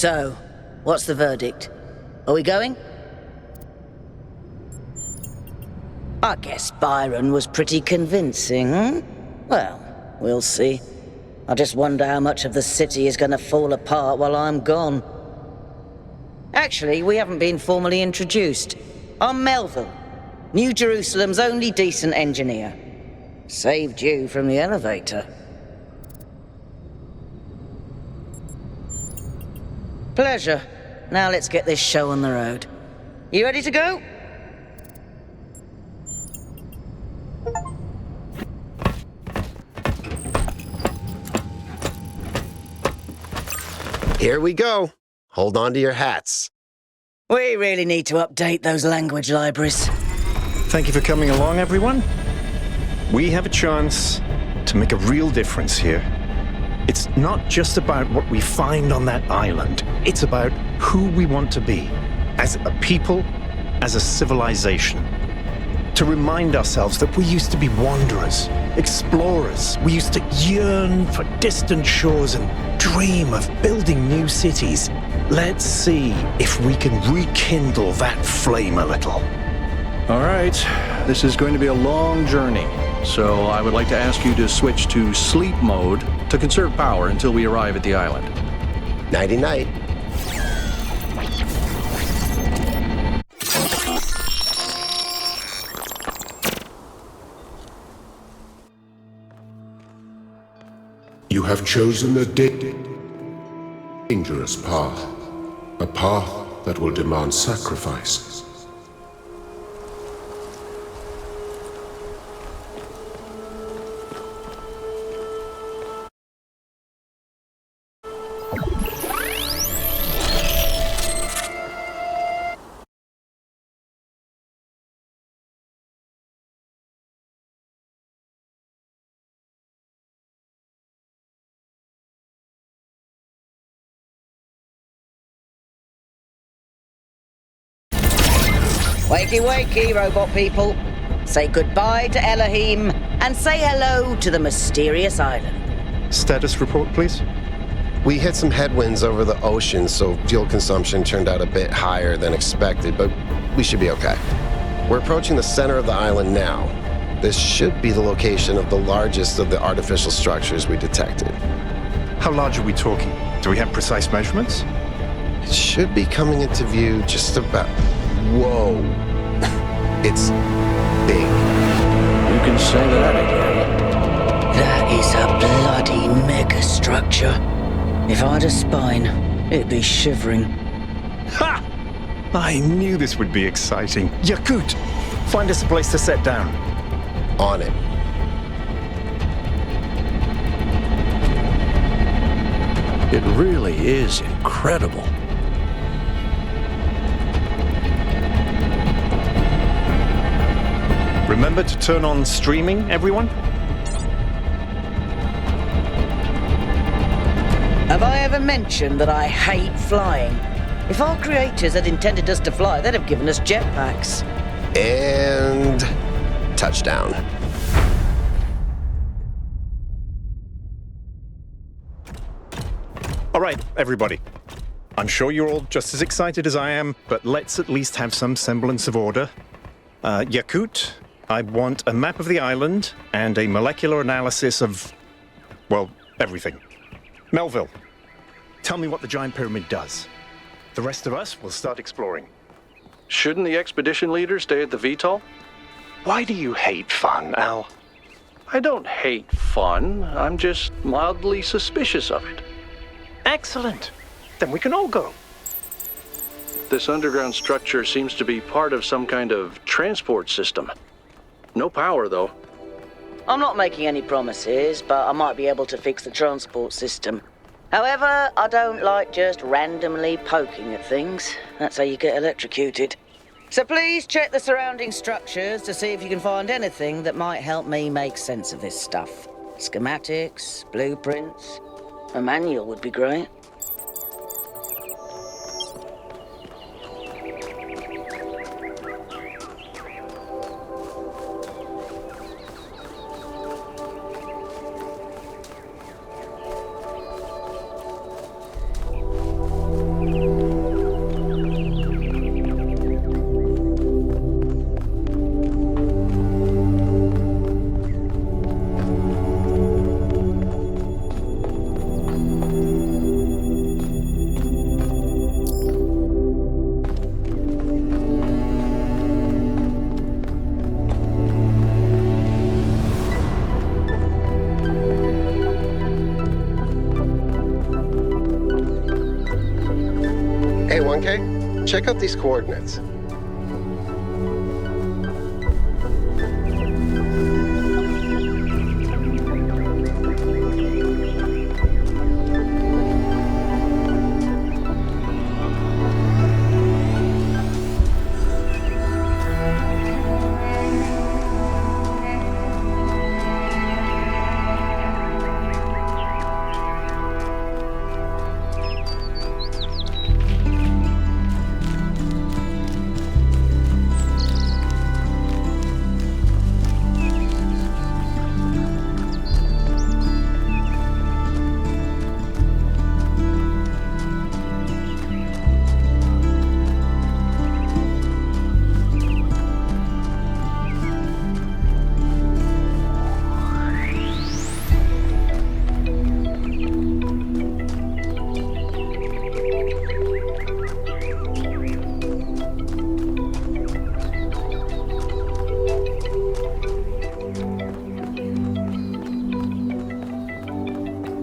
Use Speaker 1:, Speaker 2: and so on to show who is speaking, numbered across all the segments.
Speaker 1: So, what's the verdict? Are we going? I guess Byron was pretty convincing, hmm? Well, we'll see. I just wonder how much of the city is gonna fall apart while I'm gone. Actually, we haven't been formally introduced. I'm Melville, New Jerusalem's only decent engineer. Saved you from the elevator. Pleasure. Now let's get this show on the road. You ready to go?
Speaker 2: Here we go. Hold on to your hats.
Speaker 1: We really need to update those language libraries.
Speaker 3: Thank you for coming along, everyone. We have a chance to make a real difference here. It's not just about what we find on that island. It's about who we want to be, as a people, as a civilization. To remind ourselves that we used to be wanderers, explorers. We used to yearn for distant shores and dream of building new cities. Let's see if we can rekindle that flame a little.
Speaker 4: All right, this is going to be a long journey, so I would like to ask you to switch to sleep mode to conserve power until we arrive at the island.
Speaker 2: Nighty-night.
Speaker 5: You have chosen a dangerous path. A path that will demand sacrifice.
Speaker 1: Wakey wakey, robot people. Say goodbye to Elohim, and say hello to the mysterious island.
Speaker 3: Status report, please.
Speaker 2: We hit some headwinds over the ocean, so fuel consumption turned out a bit higher than expected, but we should be okay. We're approaching the center of the island now. This should be the location of the largest of the artificial structures we detected.
Speaker 3: How large are we talking? Do we have precise measurements?
Speaker 2: It should be coming into view just about... Whoa. It's big.
Speaker 4: You can say that again.
Speaker 1: That is a bloody megastructure. If I had a spine, it'd be shivering.
Speaker 3: Ha! I knew this would be exciting. Yakut, find us a place to set down.
Speaker 2: On it.
Speaker 4: It really is incredible.
Speaker 3: Remember to turn on streaming, everyone?
Speaker 1: Have I ever mentioned that I hate flying? If our creators had intended us to fly, they'd have given us jetpacks.
Speaker 2: And... touchdown.
Speaker 3: All right, everybody. I'm sure you're all just as excited as I am, but let's at least have some semblance of order. Yakut, I want a map of the island and a molecular analysis of, well, everything. Melville, tell me what the giant pyramid does. The rest of us will start exploring.
Speaker 4: Shouldn't the expedition leader stay at the VTOL?
Speaker 3: Why do you hate fun, Al?
Speaker 4: I don't hate fun. I'm just mildly suspicious of it.
Speaker 3: Excellent. Then we can all go.
Speaker 4: This underground structure seems to be part of some kind of transport system. No power, though.
Speaker 1: I'm not making any promises, but I might be able to fix the transport system. However, I don't like just randomly poking at things. That's how you get electrocuted. So please check the surrounding structures to see if you can find anything that might help me make sense of this stuff. Schematics, blueprints, a manual would be great.
Speaker 2: Check out these coordinates.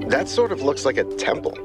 Speaker 2: That sort of looks like a temple.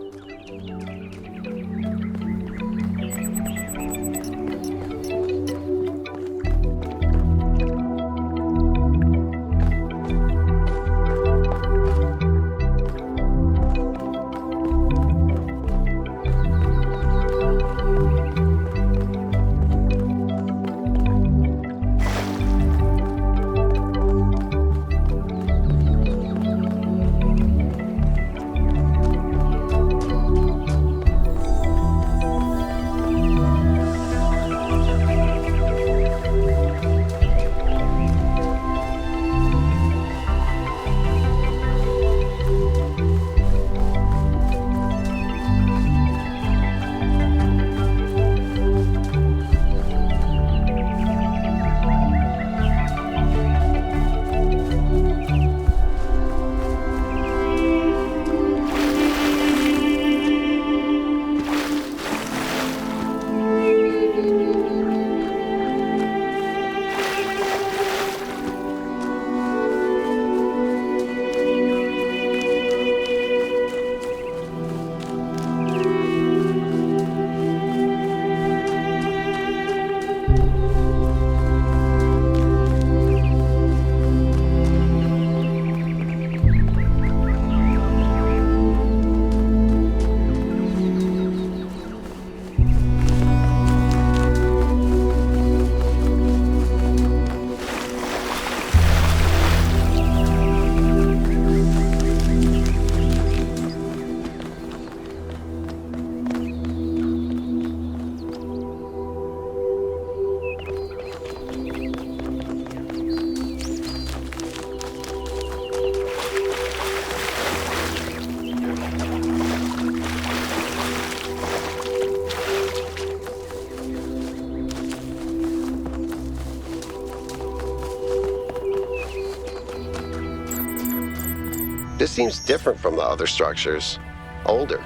Speaker 2: This seems different from the other structures. Older.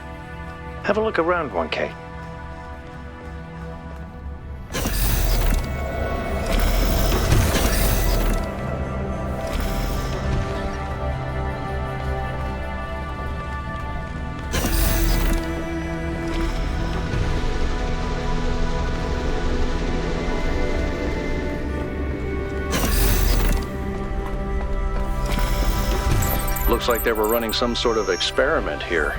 Speaker 3: Have a look around, 1K.
Speaker 4: Looks like they were running some sort of experiment here.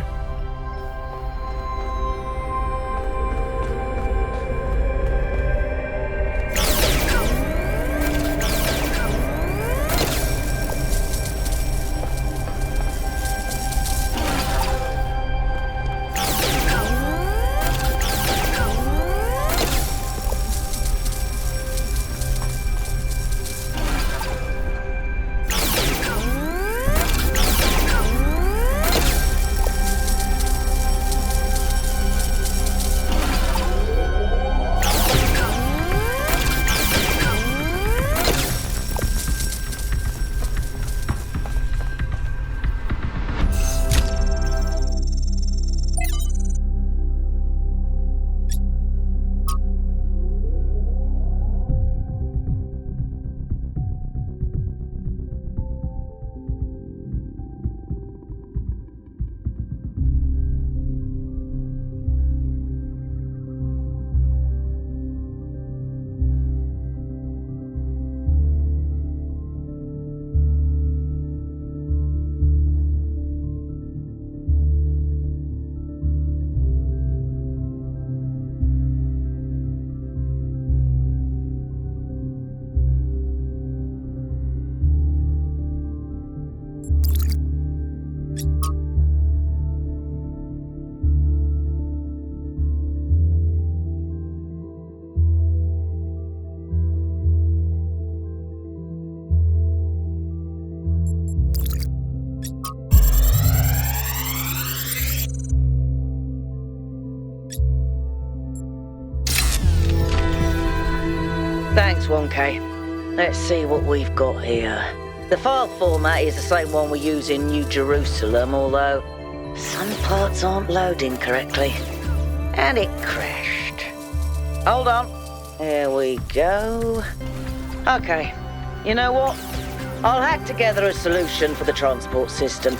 Speaker 1: Swankay. Let's see what we've got here. The file format is the same one we use in New Jerusalem, although some parts aren't loading correctly. And it crashed. Hold on. Here we go. Okay. You know what? I'll hack together a solution for the transport system.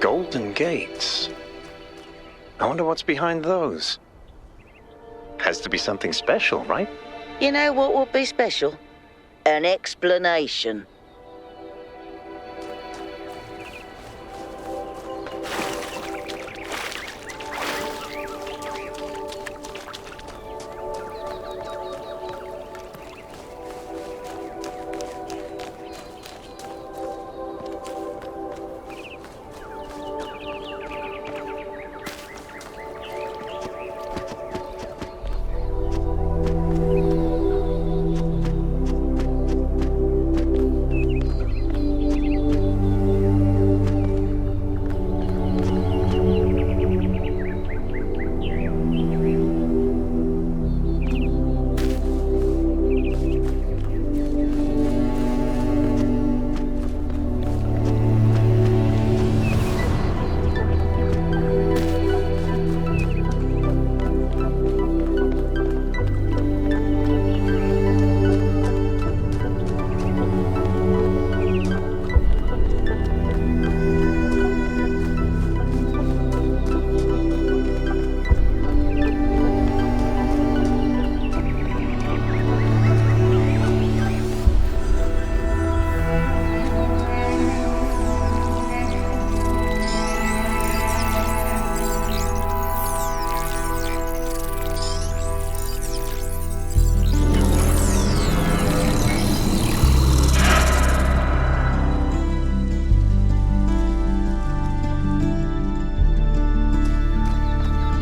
Speaker 3: Golden gates. I wonder what's behind those. Has to be something special, right?
Speaker 1: You know what would be special? An explanation.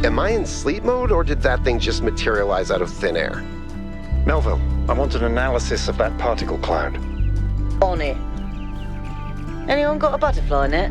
Speaker 2: Am I in sleep mode, or did that thing just materialize out of thin air?
Speaker 3: Melville, I want an analysis of that particle cloud.
Speaker 1: On it. Anyone got a butterfly net?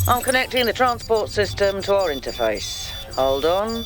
Speaker 1: I'm connecting the transport system to our interface. Hold on.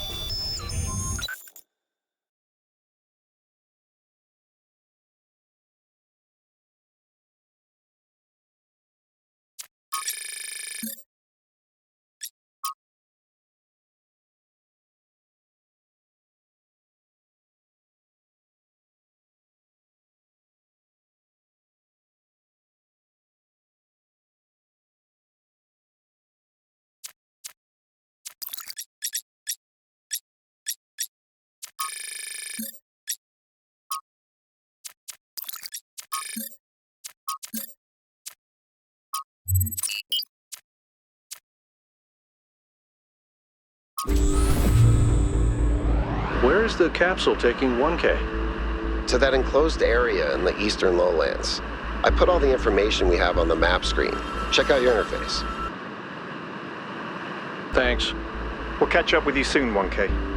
Speaker 4: Where is the capsule taking 1K?
Speaker 2: To that enclosed area in the eastern lowlands. I put all the information we have on the map screen. Check out your interface.
Speaker 4: Thanks.
Speaker 3: We'll catch up with you soon, 1K.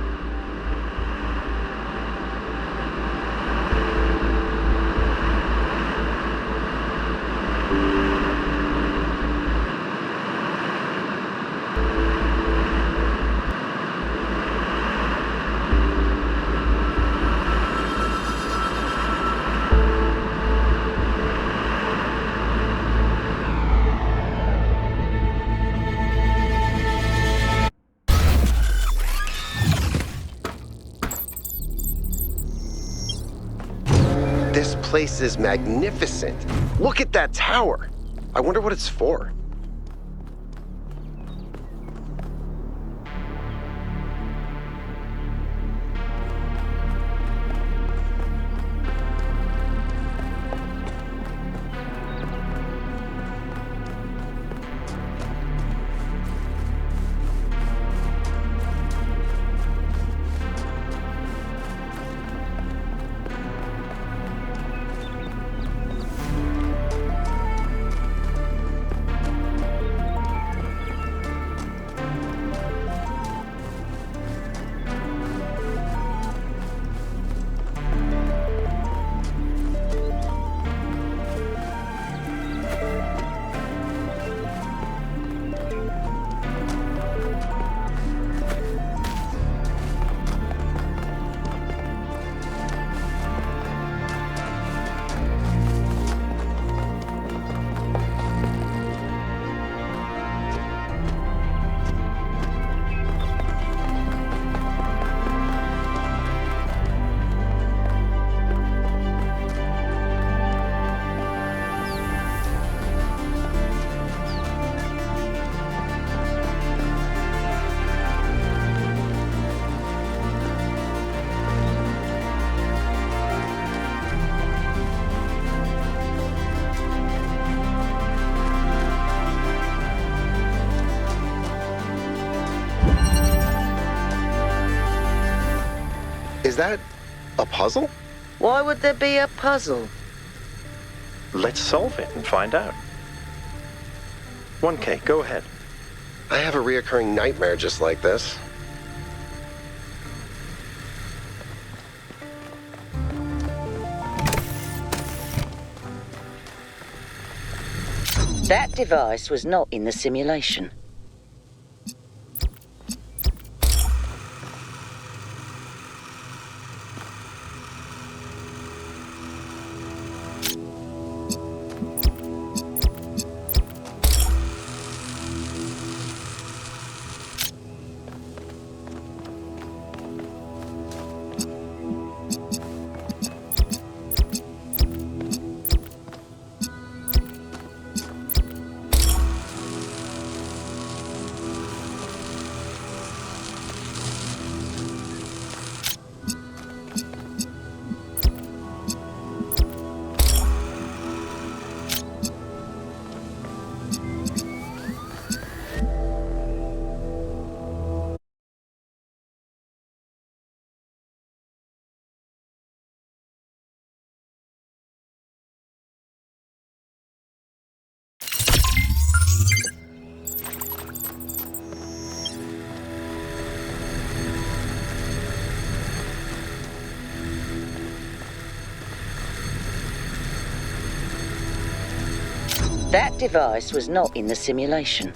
Speaker 2: This place is magnificent. Look at that tower. I wonder what it's for. Is that a puzzle?
Speaker 1: Why would there be a puzzle?
Speaker 3: Let's solve it and find out. 1K, go ahead.
Speaker 2: I have a reoccurring nightmare just like this.
Speaker 1: That device was not in the simulation. That device was not in the simulation.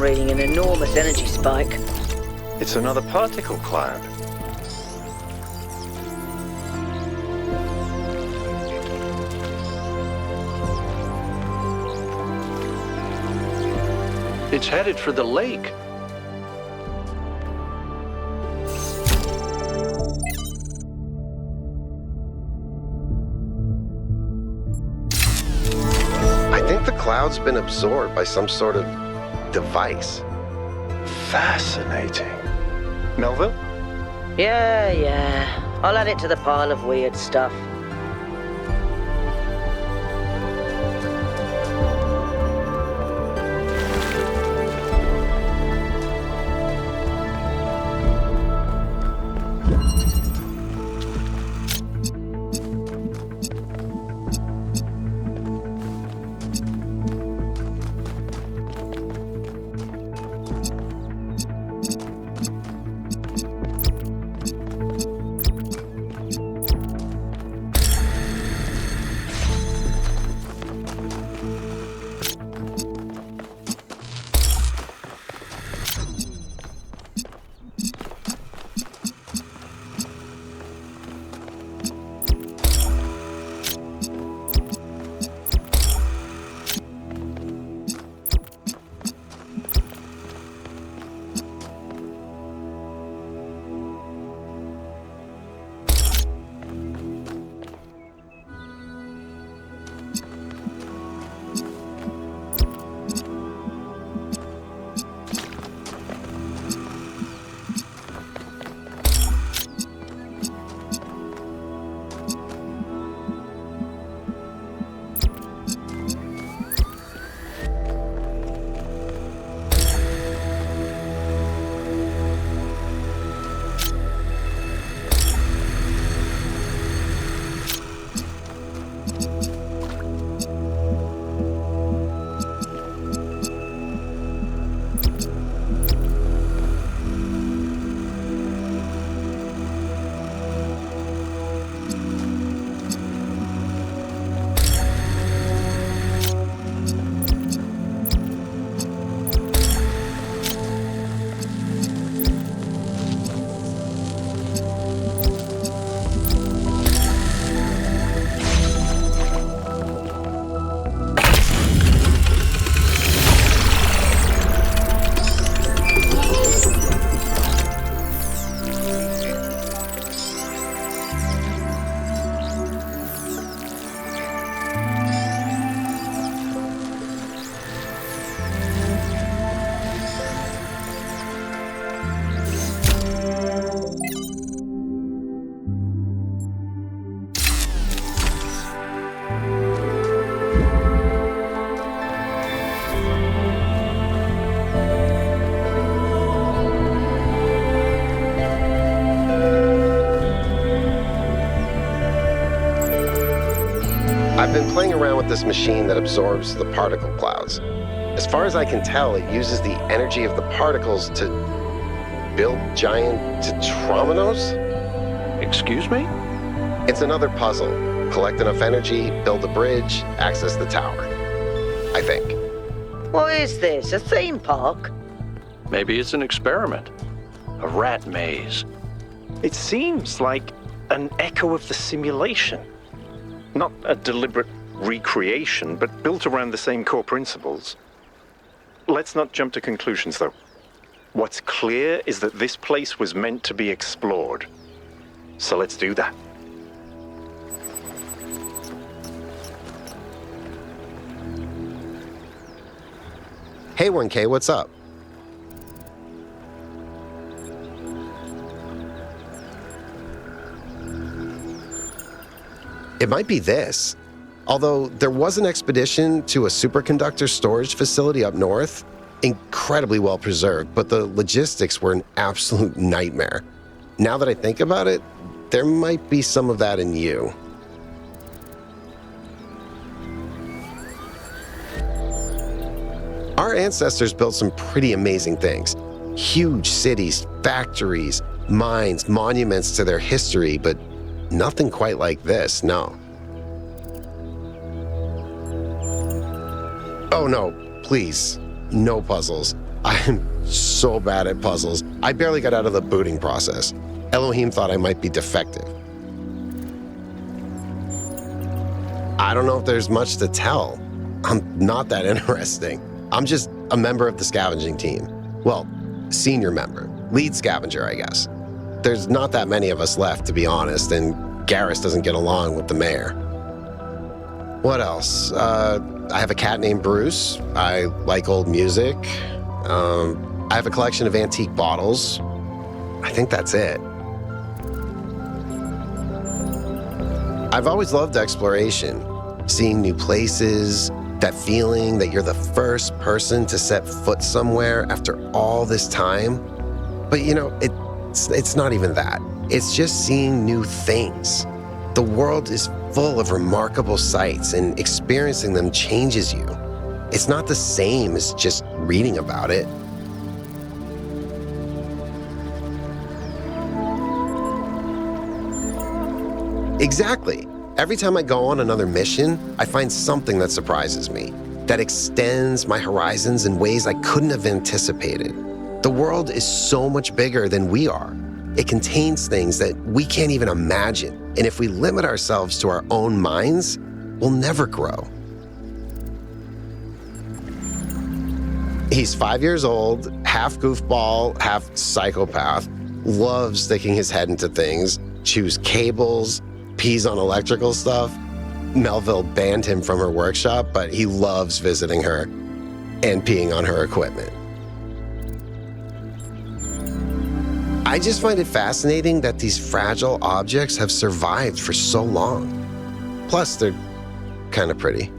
Speaker 1: reading an enormous energy spike.
Speaker 3: It's another particle cloud.
Speaker 4: It's headed for the lake.
Speaker 2: I think the cloud's been absorbed by some sort of device.
Speaker 3: Fascinating. Melville?
Speaker 1: Yeah. I'll add it to the pile of weird stuff.
Speaker 2: I've been playing around with this machine that absorbs the particle clouds. As far as I can tell, it uses the energy of the particles to build giant tetrominos?
Speaker 4: Excuse me?
Speaker 2: It's another puzzle. Collect enough energy, build a bridge, access the tower. I think.
Speaker 1: What is this, a theme park?
Speaker 4: Maybe it's an experiment. A rat maze.
Speaker 3: It seems like an echo of the simulation. Not a deliberate recreation, but built around the same core principles. Let's not jump to conclusions, though. What's clear is that this place was meant to be explored. So let's do that.
Speaker 2: Hey 1K, what's up? It might be this. Although there was an expedition to a superconductor storage facility up north, incredibly well preserved, but the logistics were an absolute nightmare. Now that I think about it, there might be some of that in you. Our ancestors built some pretty amazing things. Huge cities, factories, mines, monuments to their history, but nothing quite like this, no. Oh no, please, no puzzles. I'm so bad at puzzles. I barely got out of the booting process. Elohim thought I might be defective. I don't know if there's much to tell. I'm not that interesting. I'm just a member of the scavenging team. Well, senior member. Lead scavenger, I guess. There's not that many of us left, to be honest, and Garrus doesn't get along with the mayor. What else? I have a cat named Bruce. I like old music. I have a collection of antique bottles. I think that's it. I've always loved exploration, seeing new places, that feeling that you're the first person to set foot somewhere after all this time. But you know, it's not even that. It's just seeing new things. The world is full of remarkable sights, and experiencing them changes you. It's not the same as just reading about it. Exactly. Every time I go on another mission, I find something that surprises me, that extends my horizons in ways I couldn't have anticipated. The world is so much bigger than we are. It contains things that we can't even imagine. And if we limit ourselves to our own minds, we'll never grow. He's 5 years old, half goofball, half psychopath, loves sticking his head into things, chews cables, pees on electrical stuff. Melville banned him from her workshop, but he loves visiting her and peeing on her equipment. I just find it fascinating that these fragile objects have survived for so long. Plus, they're kind of pretty.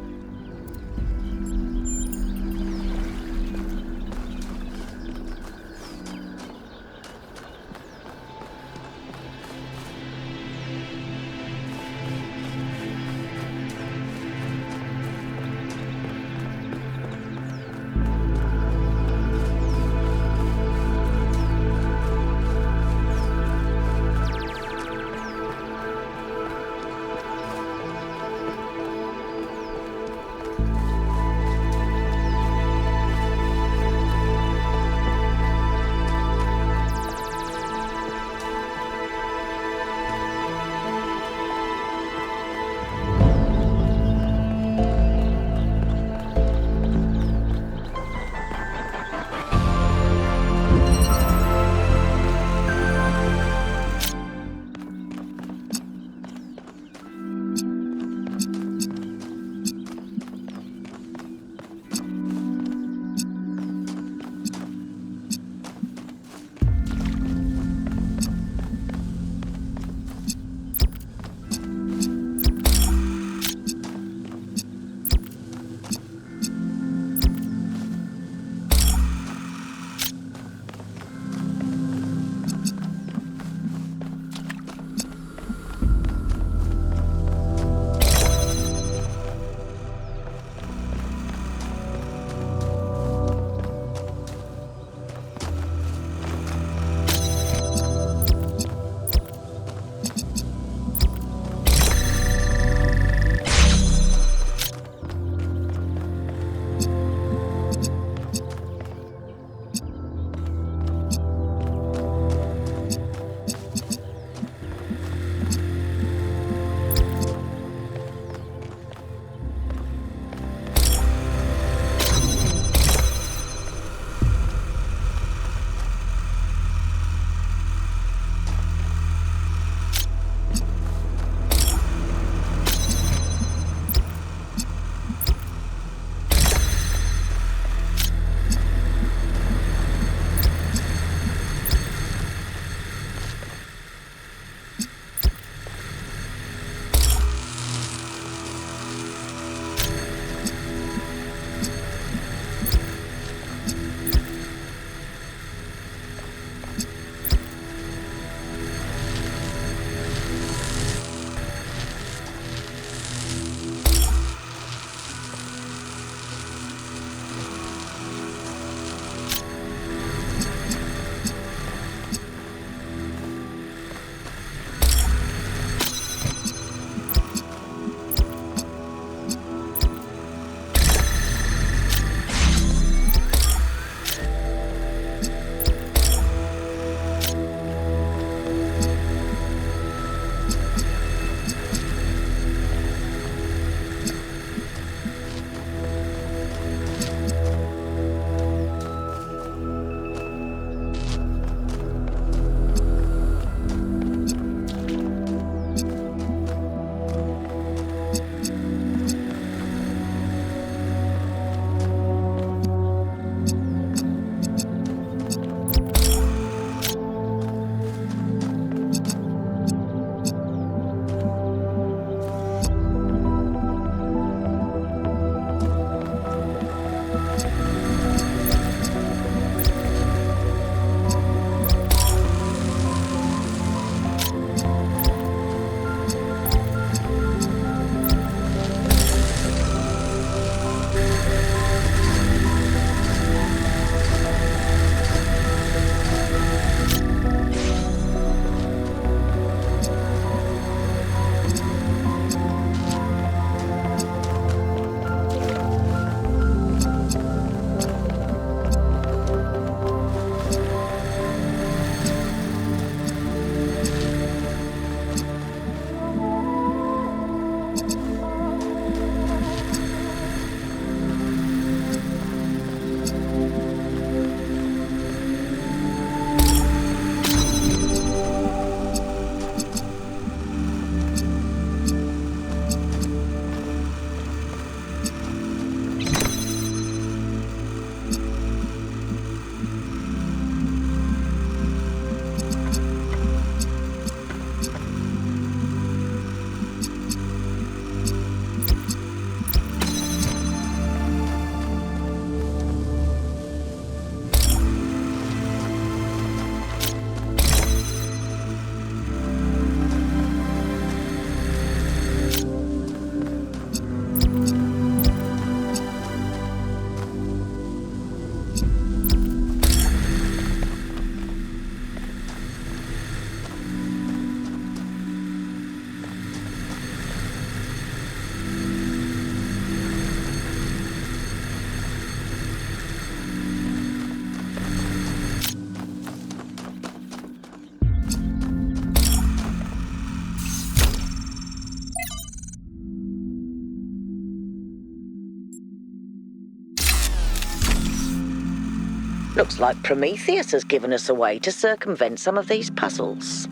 Speaker 1: Looks like Prometheus has given us a way to circumvent some of these puzzles.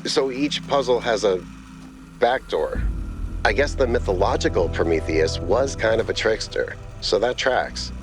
Speaker 2: So each puzzle has a backdoor. I guess the mythological Prometheus was kind of a trickster, so that tracks.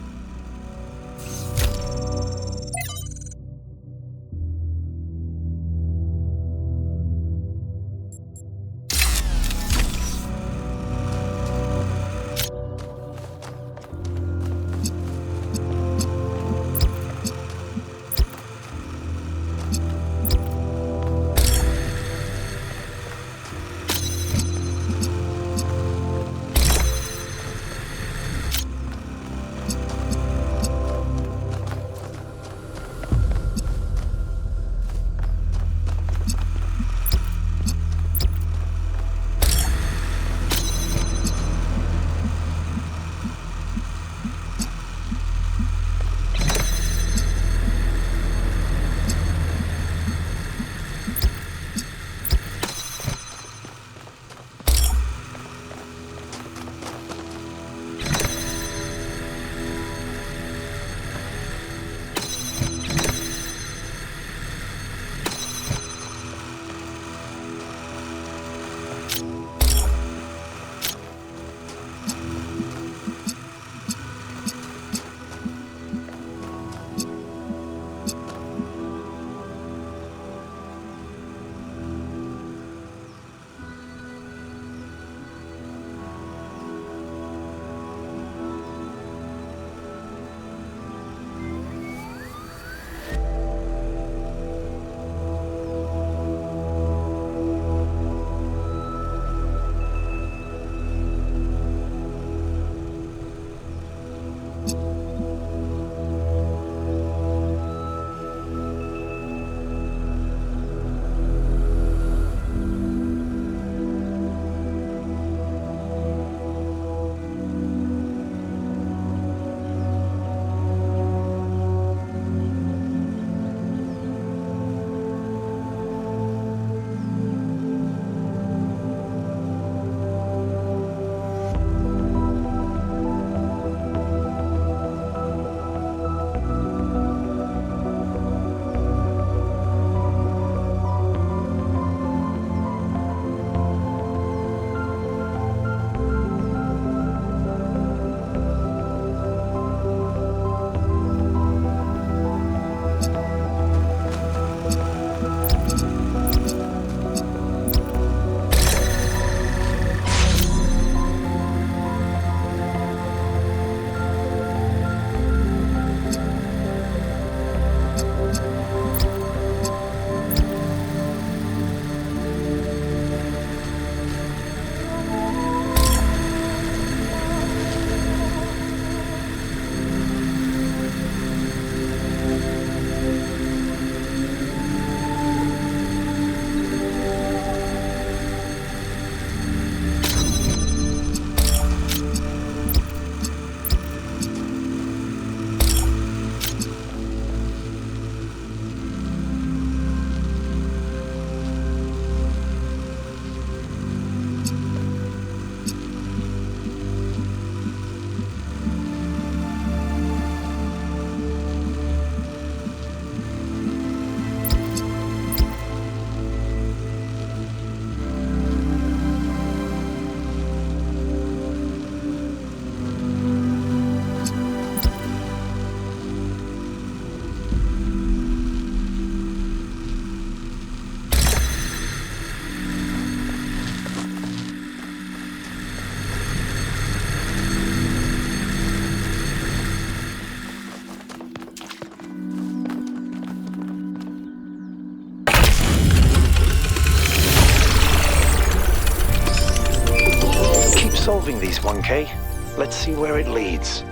Speaker 3: Solving these, 1K. Let's see where it leads.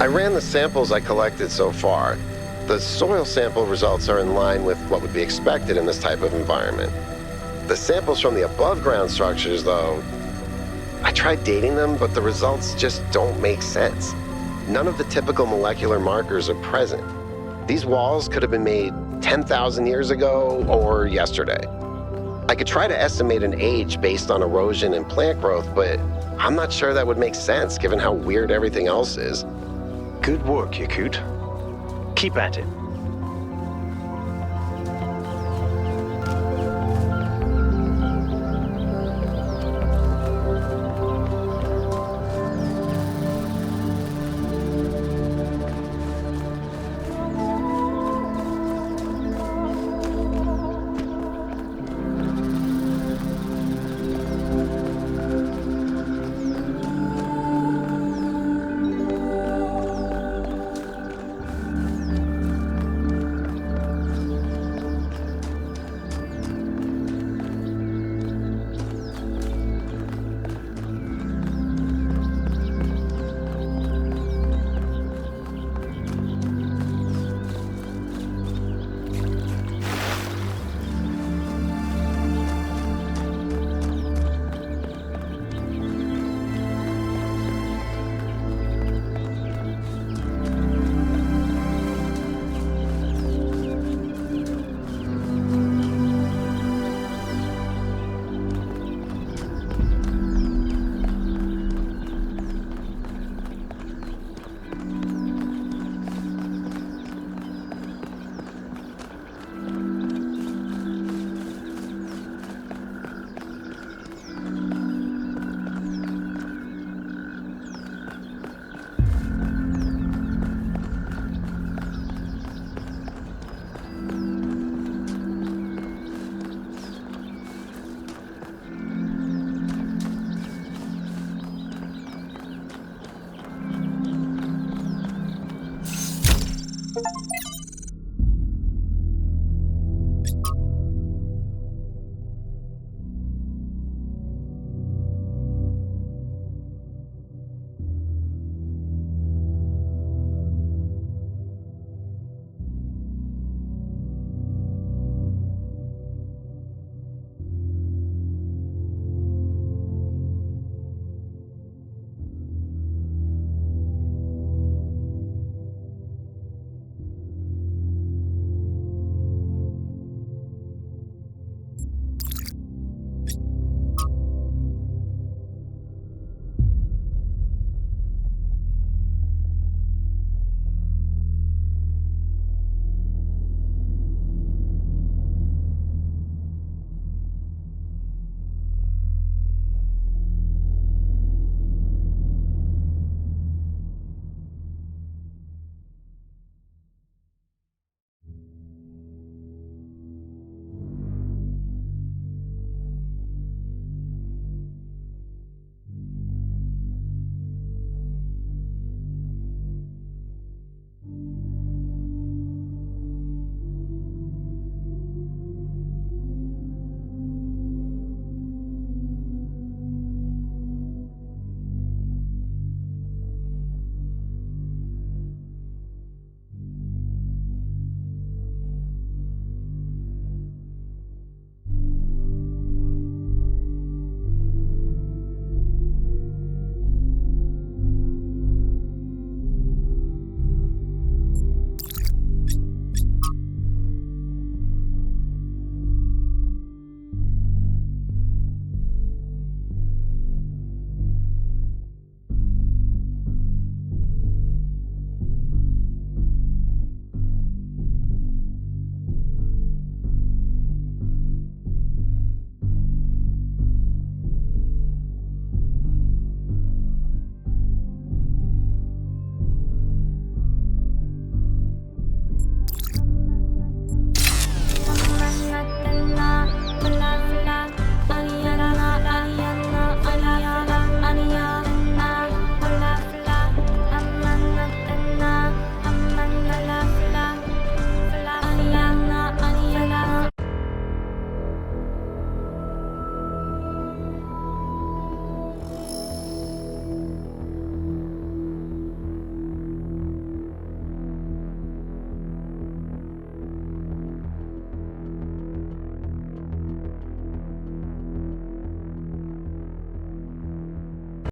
Speaker 2: I ran the samples I collected so far. The soil sample results are in line with what would be expected in this type of environment. The samples from the above-ground structures, though, I tried dating them, but the results just don't make sense. None of the typical molecular markers are present. These walls could have been made 10,000 years ago or yesterday. I could try to estimate an age based on erosion and plant growth, but I'm not sure that would make sense given how weird everything else is.
Speaker 3: Good work, Yakut. Keep at it.